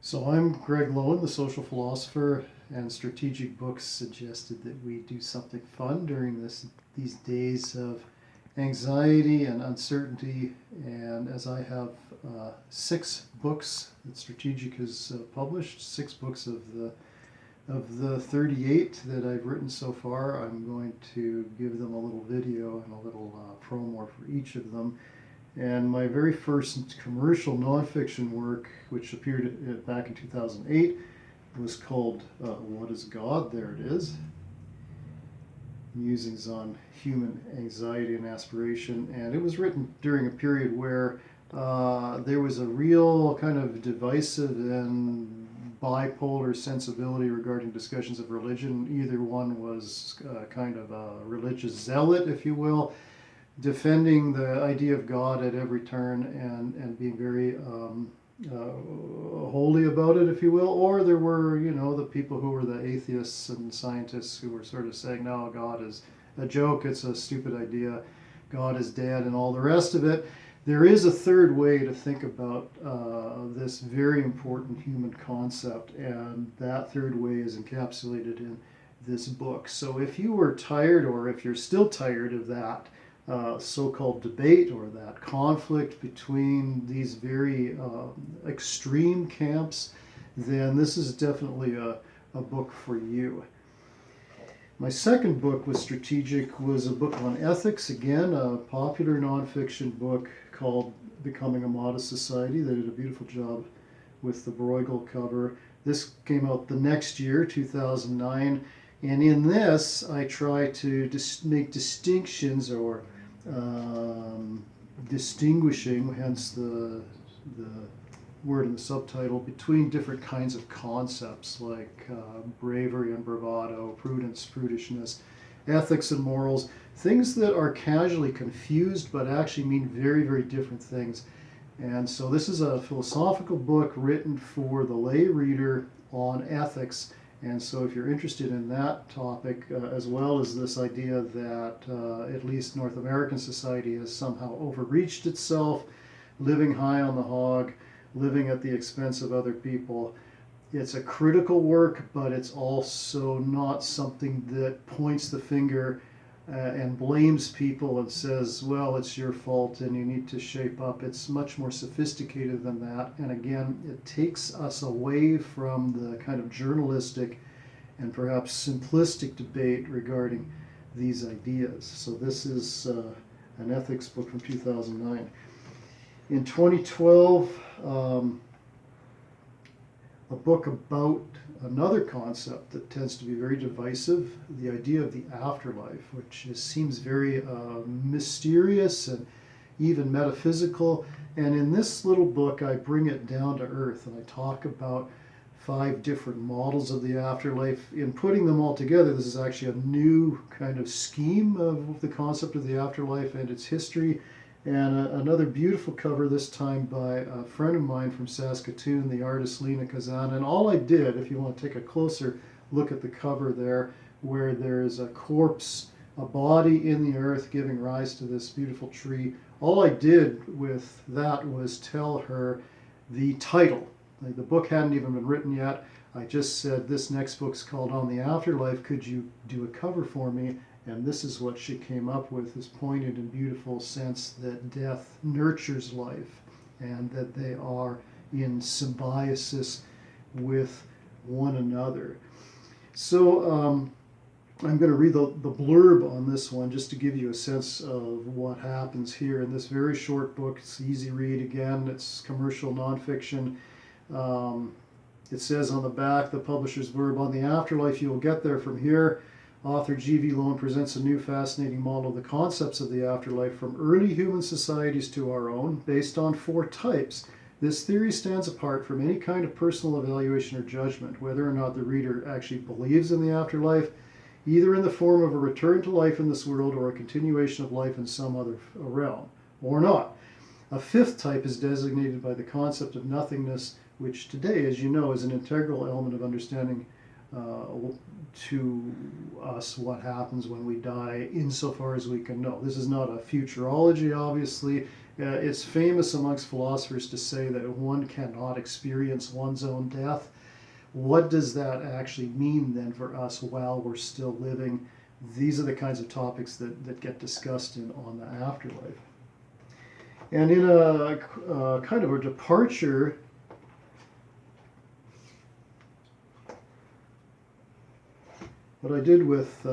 So I'm Greg Lowen, the social philosopher, and Strategic Books suggested that we do something fun during these days of anxiety and uncertainty. And as I have 6 books that Strategic has published, 6 books of the 38 that I've written so far, I'm going to give them a little video and a little promo for each of them. And my very first commercial nonfiction work, which appeared back in 2008, was called What is God? There it is. Musings on Human Anxiety and Aspiration. And it was written during a period where there was a real kind of divisive and bipolar sensibility regarding discussions of religion. Either one was kind of a religious zealot, if you will, defending the idea of God at every turn and being very holy about it, if you will. Or there were, the people who were the atheists and scientists who were sort of saying, no, God is a joke, it's a stupid idea, God is dead, and all the rest of it. There is a third way to think about this very important human concept, and that third way is encapsulated in this book. So if you were tired, or if you're still tired of that so-called debate or that conflict between these very extreme camps, then this is definitely a book for you. My second book with Strategic was a book on ethics, again, a popular nonfiction book called Becoming a Modest Society. They did a beautiful job with the Bruegel cover. This came out the next year, 2009, and in this I try to make distinctions or distinguishing, hence the word in the subtitle, between different kinds of concepts like bravery and bravado, prudence, prudishness, ethics and morals, things that are casually confused but actually mean very, very different things. And so this is a philosophical book written for the lay reader on ethics. And so if you're interested in that topic, as well as this idea that at least North American society has somehow overreached itself, living high on the hog, living at the expense of other people, it's a critical work, but it's also not something that points the finger and blames people and says, well, it's your fault and you need to shape up. It's much more sophisticated than that. And again, it takes us away from the kind of journalistic and perhaps simplistic debate regarding these ideas. So this is an ethics book from 2009. In 2012, a book about another concept that tends to be very divisive, the idea of the afterlife, which seems very mysterious and even metaphysical. And in this little book, I bring it down to earth, and I talk about 5 different models of the afterlife. In putting them all together, this is actually a new kind of scheme of the concept of the afterlife and its history. And another beautiful cover, this time by a friend of mine from Saskatoon, the artist Lena Kazan. And all I did, if you want to take a closer look at the cover there, where there's a corpse, a body in the earth giving rise to this beautiful tree, all I did with that was tell her the title. Like, the book hadn't even been written yet. I just said, this next book's called On the Afterlife. Could you do a cover for me? And this is what she came up with, this poignant and beautiful sense that death nurtures life and that they are in symbiosis with one another. So I'm going to read the blurb on this one just to give you a sense of what happens here in this very short book. It's easy read again. It's commercial nonfiction. It says on the back, the publisher's blurb, on the afterlife you will get there from here. Author G.V. Lowen presents a new fascinating model of the concepts of the afterlife from early human societies to our own, based on 4 types. This theory stands apart from any kind of personal evaluation or judgment, whether or not the reader actually believes in the afterlife, either in the form of a return to life in this world or a continuation of life in some other realm, or not. A 5th type is designated by the concept of nothingness, which today, as you know, is an integral element of understanding to us what happens when we die, insofar as we can know. This is not a futurology, obviously, It's famous amongst philosophers to say that one cannot experience one's own death. What does that actually mean then for us while we're still living? These are the kinds of topics that get discussed on the afterlife. And in a kind of a departure, what I did with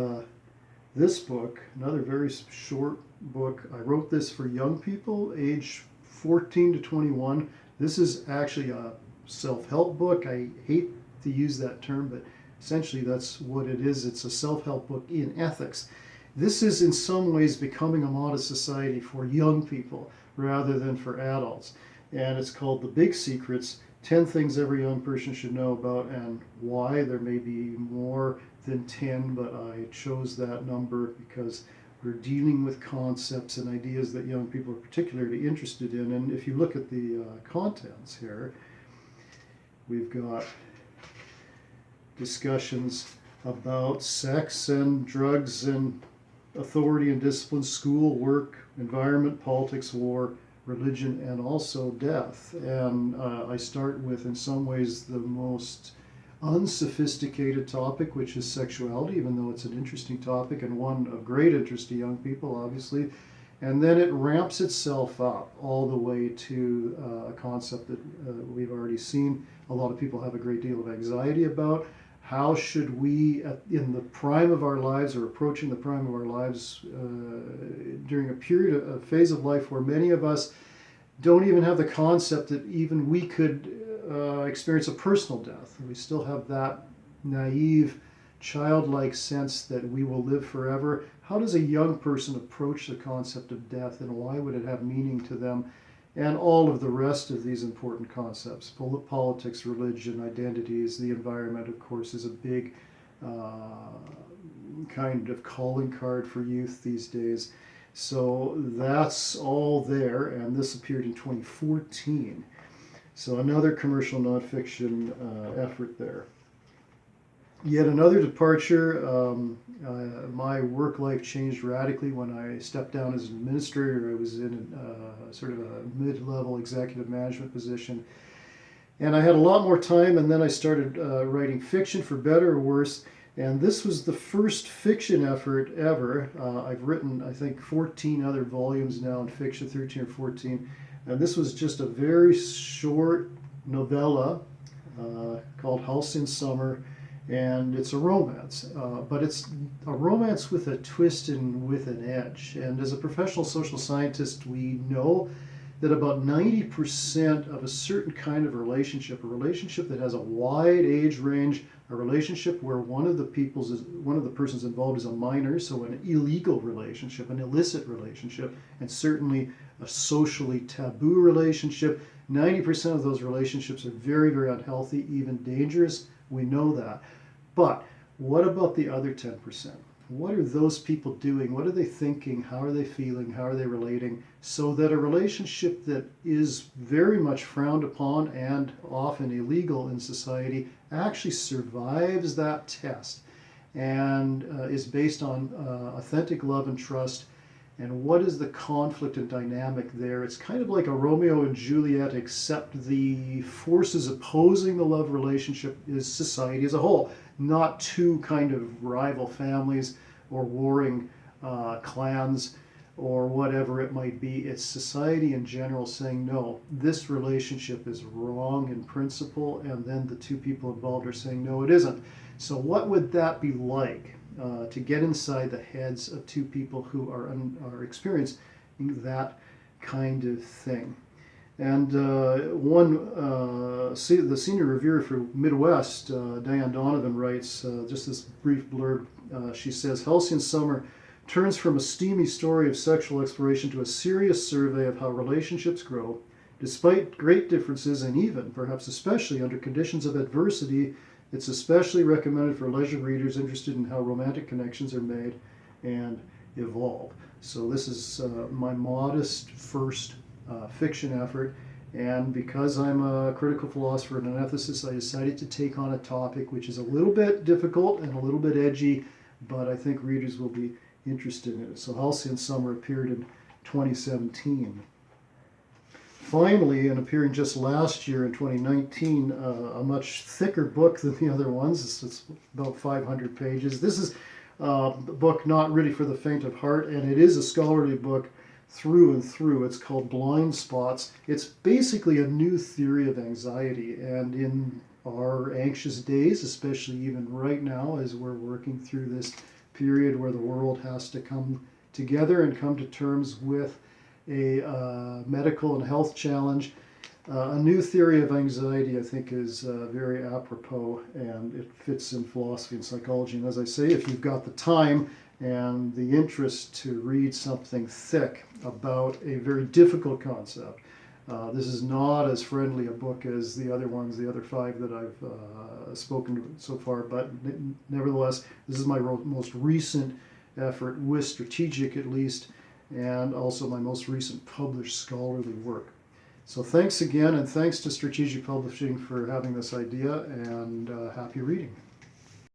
this book, another very short book, I wrote this for young people, age 14 to 21. This is actually a self-help book. I hate to use that term, but essentially that's what it is. It's a self-help book in ethics. This is in some ways becoming a modest society for young people rather than for adults. And it's called The Big Secrets, 10 Things Every Young Person Should Know About and Why. There may be more than 10, but I chose that number because we're dealing with concepts and ideas that young people are particularly interested in. And if you look at the contents here, we've got discussions about sex and drugs and authority and discipline, school, work, environment, politics, war, religion, and also death. And I start with, in some ways, the most unsophisticated topic, which is sexuality, even though it's an interesting topic and one of great interest to young people, obviously. And then it ramps itself up all the way to a concept that we've already seen a lot of people have a great deal of anxiety about. How should we, in the prime of our lives or approaching the prime of our lives, during a phase of life where many of us don't even have the concept that even we could experience a personal death. We still have that naive, childlike sense that we will live forever. How does a young person approach the concept of death, and why would it have meaning to them? And all of the rest of these important concepts, politics, religion, identities, the environment, of course, is a big kind of calling card for youth these days. So that's all there, and this appeared in 2014. So another commercial nonfiction effort there. Yet another departure. My work life changed radically when I stepped down as an administrator. I was in sort of a mid-level executive management position. And I had a lot more time, and then I started writing fiction, for better or worse. And this was the first fiction effort ever. I've written, I think, 14 other volumes now in fiction, 13 or 14. And this was just a very short novella called Halcyon Summer. And it's a romance, but it's a romance with a twist and with an edge. And as a professional social scientist, we know that about 90% of a certain kind of relationship, a relationship that has a wide age range, a relationship where one of the persons involved is a minor, so an illegal relationship, an illicit relationship, and certainly a socially taboo relationship. 90% of those relationships are very, very unhealthy, even dangerous. We know that. But what about the other 10%? What are those people doing? What are they thinking? How are they feeling? How are they relating? So that a relationship that is very much frowned upon and often illegal in society actually survives that test and is based on authentic love and trust. And what is the conflict and dynamic there? It's kind of like a Romeo and Juliet, except the forces opposing the love relationship is society as a whole, not two kind of rival families or warring clans or whatever it might be. It's society in general saying, no, this relationship is wrong in principle, and then the two people involved are saying, no, it isn't. So what would that be like? To get inside the heads of two people who are experiencing that kind of thing. And the senior reviewer for Midwest, Diane Donovan, writes just this brief blurb. She says, Halcyon Summer turns from a steamy story of sexual exploration to a serious survey of how relationships grow, despite great differences and even, perhaps especially, under conditions of adversity. It's especially recommended for leisure readers interested in how romantic connections are made and evolve. So this is my modest first fiction effort, and because I'm a critical philosopher and an ethicist, I decided to take on a topic which is a little bit difficult and a little bit edgy, but I think readers will be interested in it. So Halcyon Summer appeared in 2017. finally, and appearing just last year in 2019, a much thicker book than the other ones. It's about 500 pages. This is a book not really for the faint of heart, and it is a scholarly book through and through. It's called Blind Spots. It's basically a new theory of anxiety, and in our anxious days, especially even right now as we're working through this period where the world has to come together and come to terms with a medical and health challenge, a new theory of anxiety, I think, is very apropos, and it fits in philosophy and psychology. And as I say, if you've got the time and the interest to read something thick about a very difficult concept, this is not as friendly a book as the other ones, the other 5 that I've spoken to so far, but nevertheless, this is my most recent effort with Strategic, at least, and also my most recent published scholarly work. So thanks again, and thanks to Strategic Publishing for having this idea, and happy reading.